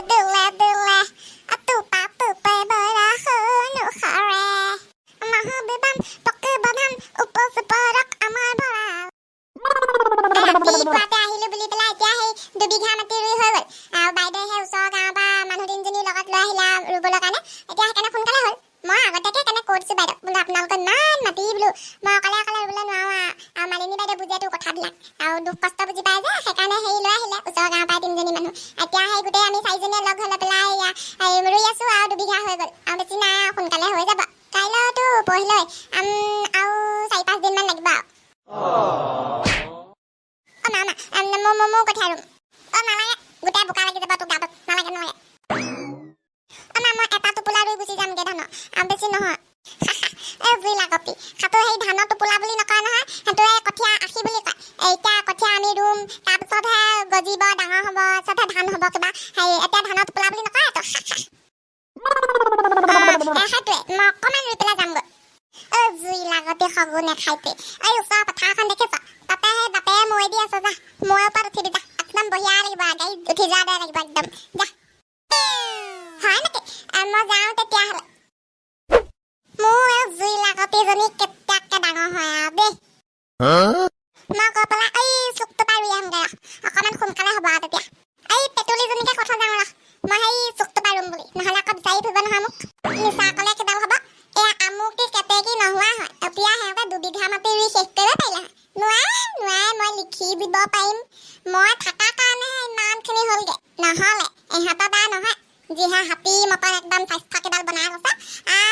dule dule atupa pupa barahunu khare mahabiban pokebadhan upos parak amar bora ৰাতিপুৱাতে আহিলো বুলি পেলাই এতিয়া সেই দুবিঘা মাটি ৰুই হৈ গ'ল আৰু বাইদেউ সেই ওচৰৰ গাঁৱৰ পৰা মানুহ তিনিজনীৰ লগত লৈ আহিলা ৰুবলৈ কাৰণে এতিয়া সেইকাৰণে সোনকালে হ'ল মই আগতীয়াকে কেনে কৈছো বাইদেউ বোলো আপোনালোকৰ ইমান মাটি বোলো মই অকলে ৰুবলৈ নোৱাৰো আৰু মালিনী বাইদেউ বুজেতো কথাবিলাক আৰু দুখ কষ্ট বুজি পাই যে সেইকাৰণে হেৰি লৈ আহিলে ওচৰৰ গাঁৱৰ পৰা তিনিজনী মানুহ এতিয়া সেই গোটেই আমি চাৰিজনীয়ে লগ হৈ লৈ পেলাই ৰুই আছো আৰু দুবিঘা হৈ গ'ল আৰু বেছি নাই সোনকালে হৈ যাব কাইলৈতো পৰহিলৈ আৰু 4-5 দিনমান লাগিব আৰু মামা কঠিয়া ৰুম নালাগে গোটেই বোকা লাগি যাব তোক গাটোত নালাগে মই এটা টোপোলা ৰুই গুচি যামগে ধানৰ আৰু বেছি নহয় জুই লাগতি সেইটো সেই ধানৰ টোপোলা বুলি নকয় নহয় সেইটো কঠীয়া আখি বুলি কয় এতিয়া কঠীয়া আমি ৰুম তাৰপিছতহে গজিব ডাঙৰ হ'ব তাৰপিছতহে ধান হ'ব কিবা সেই এতিয়া ধানৰ টোপোলা বুলি নকয় সেইটোৱে মই অকণমান ৰুই পেলাই যামগৈ জুই লাগতি সগুনে খাইতে এই ওচৰৰ পথাৰ এখন দেখিছ তাতে সেই বাপে মৈ দি আছে যা মৈৰ ওপৰত উঠিবি যা একদম বঢ়িয়া লাগিব গাড়ীত উঠি যোৱা দৰে লাগিব একদম যা হয় নেকি মই যাওঁ তেতিয়াহ'লে মোৰ জুই লাগতিজনী কেতিয়াকে ডাঙৰ হয় আৰু দেই মই গৈ পেলাই এই চুকটো পাই ৰুই আহোঁগৈ অকণমান সোনকালে হ'ব আৰু তেতিয়া এই পেটুলিজনীকে কথা যাওঁ ৰহ মই সেই চুকটো পাই ৰুম বুলি নহ'লে আকৌ বিচাৰি ফুৰিব নহয় মোক মিছা ক'লে কেইডাল হ'ব এয়া আমুকটি কেতেকী নোহোৱা হয় এতিয়া সিহঁতে দুবিঘা মাটি ৰুই শেষ কৰিব পাৰিলে হয় নোৱাৰে মই লিখি দিব পাৰিম মই থকা কাৰণেহে ইমানখিনি হ'লগৈ নহ'লে ইহঁতৰ তাৰ নহয় যিহে হাতী মটৰ একদম স্বাস্থ্য কেইডাল বনাই গৈছে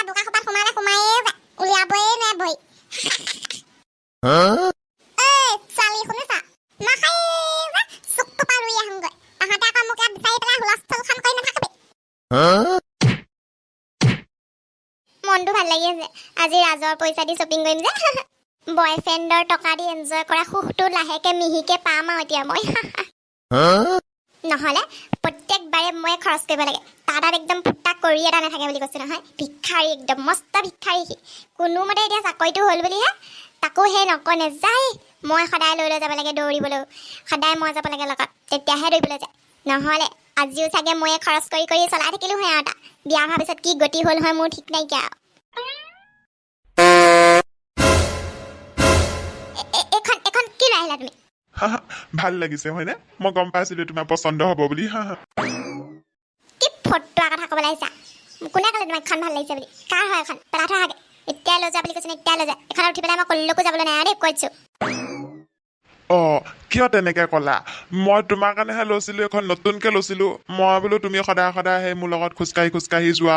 বোকা সোপাত সোমায়ে যায় উলিয়াবই নাই ভৰি ছোৱালী শুনিছা মই চুকটো পৰা ৰুই আহোঁগৈ তহঁতে আকৌ মোক ইয়াত বিচাৰি পেলাই হুলস্থুলখন কৰি নাথাকিবি মনটো ভাল লাগি আছে আজি ৰাজৰ পইচা দি শ্বপিং কৰিম যে বয়ফ্ৰেণ্ডৰ টকা দি এনজয় কৰা সুখটো লাহেকে মিহিকে পাম আৰু এতিয়া মই নহ'লে প্ৰত্যেকবাৰে মই খৰচ কৰিব লাগে তাত একদম ফুটা কৰি এটা নাথাকে বুলি কৈছে নহয় ভিক্ষাৰী একদম মস্ত ভিক্ষাৰী সি কোনোমতে এতিয়া চাকৰিটো হ'ল বুলিহে তাকো সেই নকয় নেযায় মই সদায় লৈ যাব লাগে দৌৰিবলৈ সদায় মই যাব লাগে লগত তেতিয়াহে দৌৰিবলৈ যায় নহ'লে আজিও চাগে মই খৰচ কৰি চলাই থাকিলোঁ হয় আৰু বিয়া হোৱাৰ পিছত কি গতি হ'ল হয় মোৰ ঠিক নাইকিয়া এখন কি লৈ আহিলা তুমি ভাল লাগিছে হয়নে মই গম পাইছিলো তোমাৰ পছন্দ হ'ব বুলি কি ফটোৱা কথা ক'বলৈ আহিছা কোনে ক'লে তোমাক এখন ভাল লাগিছে বুলি কাৰ হয় এখন পেলাই থোৱা হাগে এতিয়া লৈ যা বুলি কৈছে এতিয়া লৈ যা এখনত উঠি পেলাই মই কলৈকো যাবলৈ নাই দেই কৈছোঁ কিয় তেনেকে ক'লা মই তোমাৰ কাৰণেহে লৈছিলো এখন নতুনকে লৈছিলো মই বোলো তুমি সদায় সেই মোৰ লগত খোজকাঢ়ি যোৱা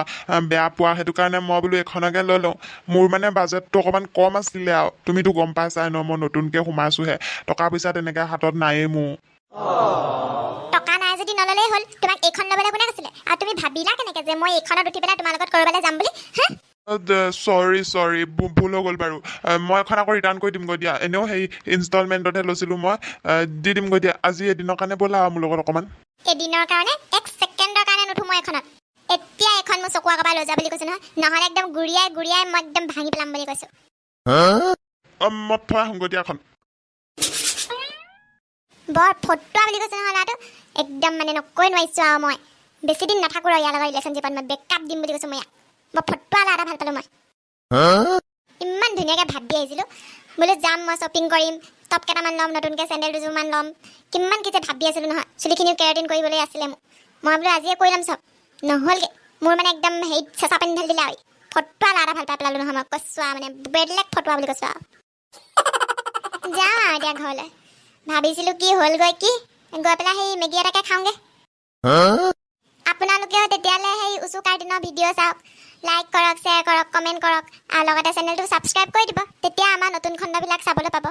বেয়া পোৱা সেইটো কাৰণে মই বোলো এখনকে লৈ লওঁ মোৰ মানে বাজেটটো অকণমান কম আছিলে আৰু তুমিতো গম পাইছাই ন মই নতুনকে সোমাইছোহে টকা পইচা তেনেকে হাতত নায়েই মোৰ টকা নাই যদি নললেই হ'ল তোমাক এইখন ল'বলৈ কোনে কৈছিলে আৰু তুমি ভাবিলা কেনেকে যে মই এইখনত উঠি পেলাই তোমাৰ লগত ক'ৰবালৈ যাম বুলি চৰি ভুল হৈ গ'ল বাৰু মই এখন আকৌ ৰিটাৰ্ণ কৰি দিমগৈ দিয়া এনেও সেই ইনষ্টলমেণ্টতহে লৈছিলোঁ মই দি দিমগৈ দিয়া আজি এদিনৰ কাৰণে ব'লা মোৰ লগত অকণমান এদিনৰ কাৰণে 1 ছেকেণ্ডৰ কাৰণে নুঠো মই এখনত এতিয়া এখন মোৰ চকু আগৰ পৰা লৈ যা বুলি কৈছোঁ নহয় নহ'লে একদম গুৰিয়াই মই একদম ভাঙি পেলাম বুলি কৈছোঁ মই থৈ আহোঁগৈ দিয়া এখন বৰ ফটোৱা বুলি কৈছে নহয় ল'ৰাটো একদম মানে নকৈ নোৱাৰিছোঁ আৰু মই বেছি দিন নাথাকোঁ আৰু ইয়াৰ লগত ৰিলেশ্যনশ্বিপত মই বেকআপ দিম বুলি কৈছোঁ মই ইয়াক বৰ ফটোৱা ল'ৰা এটা ভাল পালোঁ মই ইমান ধুনীয়াকৈ ভাবি আহিছিলোঁ বোলো যাম মই শ্বপিং কৰিম টপ কেইটামান ল'ম নতুনকৈ চেণ্ডেল দুযোৰমান ল'ম কিমান কি যে ভাবি আছিলোঁ নহয় চুলিখিনিও কেৰাটিন কৰিবলৈ আছিলে মোক মই বোলো আজিয়ে কৰি ল'ম চব নহ'লগৈ মোৰ মানে একদম হেৰিত চেঁচা পানী ঢালি দিলে আৰু ফটোৱা ল'ৰা এটা ভাল পাই পেলালোঁ নহয় মই কৈছোঁ আৰু মানে বেলেগ ফটোৱা বুলি কৈছোঁ আৰু যাওঁ আৰু এতিয়া ঘৰলৈ ভাবিছিলোঁ কি হ'লগৈ কি গৈ পেলাই সেই মেগী এটাকে খাওঁগৈ আপোনালোকেও তেতিয়াহ'লে সেই উচু কাৰ্টুনৰ ভিডিঅ' চাওক লাইক কৰক শ্বেয়াৰ কৰক কমেণ্ট কৰক আৰু লগতে চেনেলটো ছাবস্ক্ৰাইব কৰি দিব তেতিয়া আমাৰ নতুন খণ্ডবিলাক চাবলৈ পাব